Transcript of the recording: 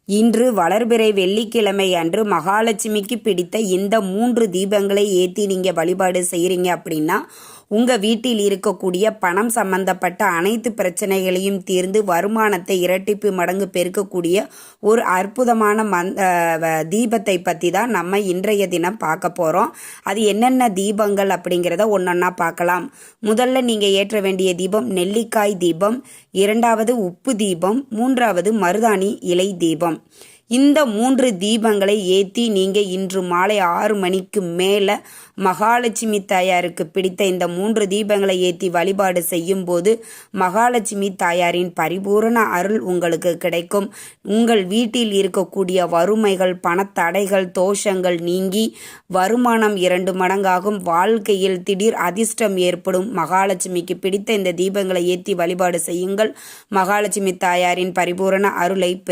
இன்று வளர்பிறை வெள்ளிக்கிழமை அன்று மகாலட்சுமிக்கு பிடித்த இந்த 3 தீபங்களை ஏற்றி நீங்கள் வழிபாடு செய்கிறீங்க அப்படின்னா உங்கள் வீட்டில் இருக்கக்கூடிய பணம் சம்பந்தப்பட்ட அனைத்து பிரச்சனைகளையும் தீர்ந்து வருமானத்தை இரட்டிப்பு மடங்கு பெருக்கக்கூடிய ஒரு அற்புதமான தீபத்தை பற்றி தான் நம்ம இன்றைய தினம் பார்க்க போகிறோம். அது என்னென்ன தீபங்கள் அப்படிங்கிறத ஒன்றொன்னா பார்க்கலாம். முதல்ல நீங்கள் ஏற்ற வேண்டிய தீபம் நெல்லிக்காய் தீபம், இரண்டாவது உப்பு தீபம், மூன்றாவது மருதாணி இலை தீபம். இந்த 3 தீபங்களை ஏற்றி நீங்கள் இன்று மாலை 6 மணிக்கு மேலே மகாலட்சுமி தாயாருக்கு பிடித்த இந்த 3 தீபங்களை ஏற்றி வழிபாடு செய்யும் போது மகாலட்சுமி தாயாரின் பரிபூரண அருள் உங்களுக்கு கிடைக்கும். உங்கள் வீட்டில் இருக்கக்கூடிய வறுமைகள், பணத்தடைகள், தோஷங்கள் நீங்கி வருமானம் 2 மடங்காகும். வாழ்க்கையில் திடீர் அதிர்ஷ்டம் ஏற்படும். மகாலட்சுமிக்கு பிடித்த இந்த தீபங்களை ஏற்றி வழிபாடு செய்யுங்கள். மகாலட்சுமி தாயாரின் பரிபூரண அருளை பெறு.